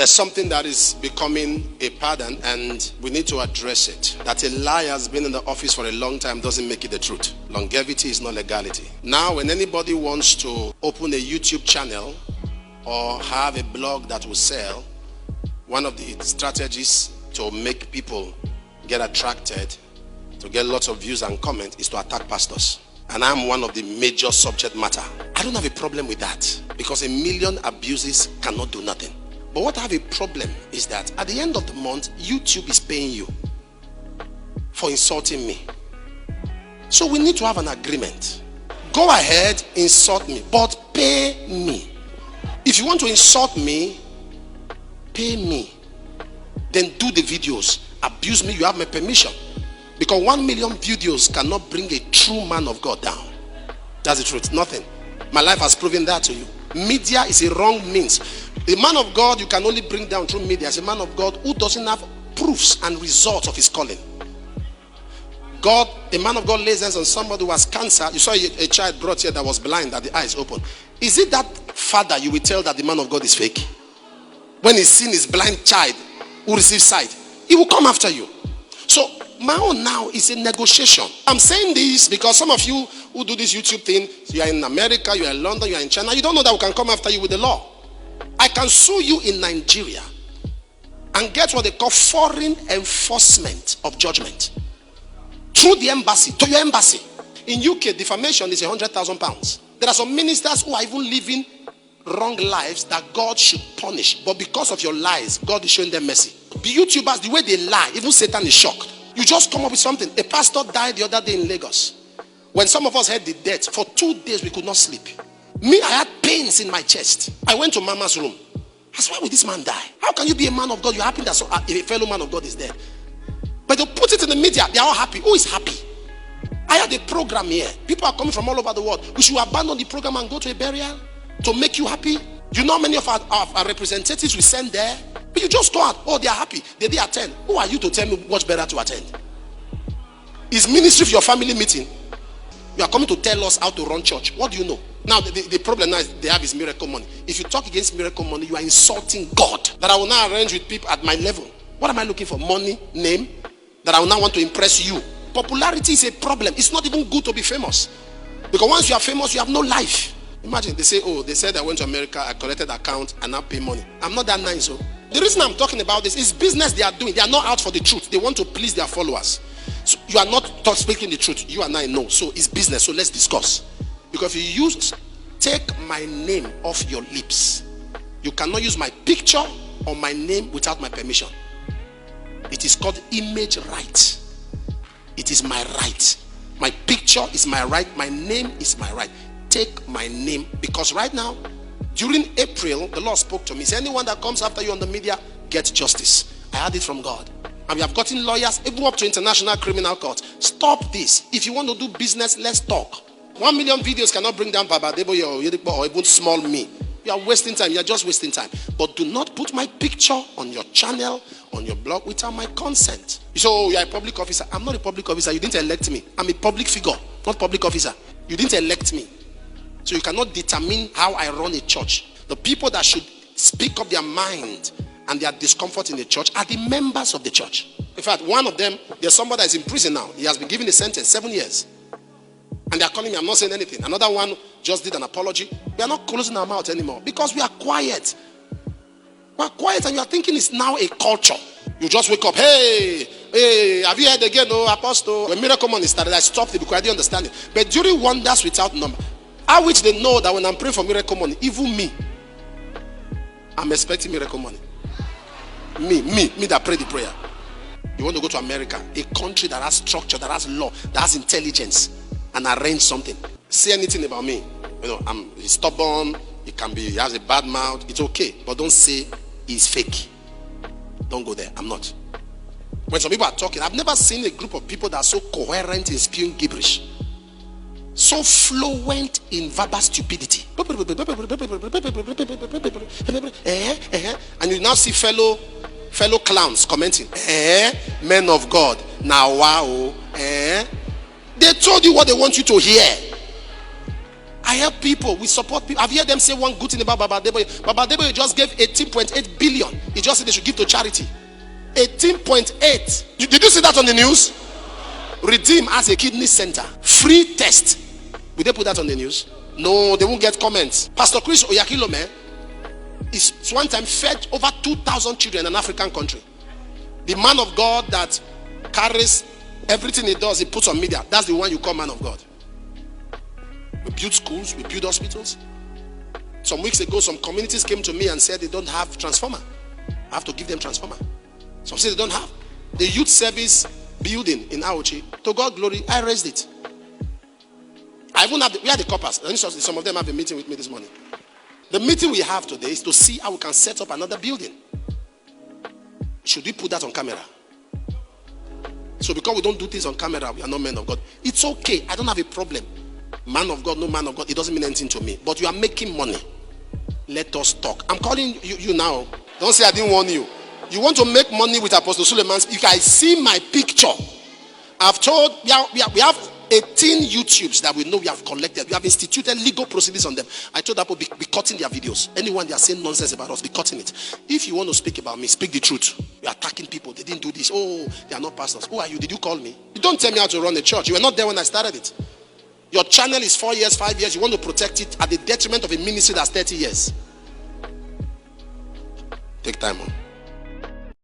There's something that is becoming a pattern and we need to address it. That a lie has been in the office for a long time doesn't make it the truth. Longevity is not legality. Now when anybody wants to open a YouTube channel or have a blog that will sell, one of the strategies to make people get attracted, to get lots of views and comments, is to attack pastors. And I'm one of the major subject matter. I don't have a problem with that because 1 million abuses cannot do nothing. But what I have a problem is that at the end of the month, YouTube is paying you for insulting me. So we need to have an agreement. Go ahead, insult me, but pay me. If you want to insult me, pay me. Then do the videos. Abuse me, you have my permission. Because 1 million videos cannot bring a true man of God down. That's the truth. Nothing. My life has proven that to you. Media is a wrong means. The man of God you can only bring down through media is a man of God who doesn't have proofs and results of his calling. God, the man of God lays hands on somebody who has cancer. You saw a child brought here that was blind, that the eyes open. Is it that father you will tell that the man of God is fake? When he's seen his blind child who receives sight, he will come after you. So my own now is a negotiation. I'm saying this because some of you who do this YouTube thing, you are in America, you are in London, you are in China, you don't know that we can come after you with the law. I can sue you in Nigeria and get what they call foreign enforcement of judgment through the embassy, to your embassy. In UK, defamation is £100,000. There are some ministers who are even living wrong lives that God should punish. But because of your lies, God is showing them mercy. The YouTubers, the way they lie, even Satan is shocked. You just come up with something. A pastor died the other day in Lagos. When some of us heard the death, for 2 days we could not sleep. Me, I had pains in my chest. I went to Mama's room. I said, why would this man die? How can you be a man of God? You're happy that a fellow man of God is dead. But they put it in the media. They are all happy. Who is happy? I had a program here. People are coming from all over the world. We should abandon the program and go to a burial to make you happy. You know how many of our representatives we send there? But you just go out. Oh, they are happy. They attend. Who are you to tell me what's better to attend? Is ministry for your family meeting? You are coming to tell us how to run church. What do you know? Now, the problem now is they have is miracle money. If you talk against miracle money, you are insulting God. That I will now arrange with people at my level. What am I looking for? Money, name? That I will now want to impress you. Popularity is a problem. It's not even good to be famous. Because once you are famous, you have no life. Imagine, they say, oh, they said I went to America, I collected account, and now pay money. I'm not that nice. So the reason I'm talking about this is business they are doing. They are not out for the truth. They want to please their followers. So you are not speaking the truth. You and I know. So it's business. So let's discuss. Because if you take my name off your lips, you cannot use my picture or my name without my permission. It is called image right. It is my right. My picture is my right. My name is my right. Take my name, because right now, during April, the Lord spoke to me. He said, anyone that comes after you on the media, get justice. I had it from God. And we have gotten lawyers, even up to International Criminal Court. Stop this. If you want to do business, let's talk. 1 million videos cannot bring down Baba Adeboye or even small me. You are wasting time. You are just wasting time. But do not put my picture on your channel, on your blog, without my consent. You say, oh, you are a public officer. I'm not a public officer. You didn't elect me. I'm a public figure, not public officer. You didn't elect me. So you cannot determine how I run a church. The people that should speak up their mind and their discomfort in the church are the members of the church. In fact, one of them, there's somebody that is in prison now. He has been given a sentence, 7 years. And they are calling me, I'm not saying anything. Another one just did an apology. We are not closing our mouth anymore because we are quiet. We are quiet and you are thinking it's now a culture. You just wake up, hey, have you heard again, oh, Apostle? When Miracle Money started, I stopped it because I didn't understand it. But during Wonders Without Number, I wish they know that when I'm praying for Miracle Money, even me, I'm expecting Miracle Money. Me that pray the prayer. You want to go to America, a country that has structure, that has law, that has intelligence, and arrange something. Say anything about me. You know, he's stubborn, he has a bad mouth, it's okay. But don't say he's fake. Don't go there. I'm not. When some people are talking, I've never seen a group of people that are so coherent in spewing gibberish. So fluent in verbal stupidity. And you now see fellow clowns commenting, men of God, now wow, they told you what they want you to hear. I help people. We support people. I've heard them say one good thing about Baba Adeboye. Baba Adeboye just gave 18.8 billion. He just said they should give to charity. 18.8. Did you see that on the news? Redeem has a kidney center. Free test. Will they put that on the news? No, they won't get comments. Pastor Chris Oyakilome is one time fed over 2,000 children in an African country. The man of God that carries everything he does, he puts on media. That's the one you call man of God. We build schools, we build hospitals. Some weeks ago, some communities came to me and said they don't have transformer. I have to give them transformer. Some say they don't have. The youth service building in Auchi, to God glory, I raised it. I even have we had the coppers. Some of them have a meeting with me this morning. The meeting we have today is to see how we can set up another building. Should we put that on camera? So because we don't do things on camera, we are not men of God. It's okay. I don't have a problem. Man of God, no man of God, it doesn't mean anything to me. But you are making money. Let us talk. I'm calling you now. Don't say I didn't warn you. You want to make money with Apostle Suleiman? If I see my picture, I've told, we have 18 YouTubes that we know we have collected. We have instituted legal proceedings on them. I told people be cutting their videos. Anyone they are saying nonsense about us, be cutting it. If you want to speak about me, speak the truth. You're attacking people. They didn't do this. Oh, they are not pastors. Who are you? Did you call me? You don't tell me how to run a church. You were not there when I started it. Your channel is 4 years, 5 years. You want to protect it at the detriment of a ministry that's 30 years. Take time on.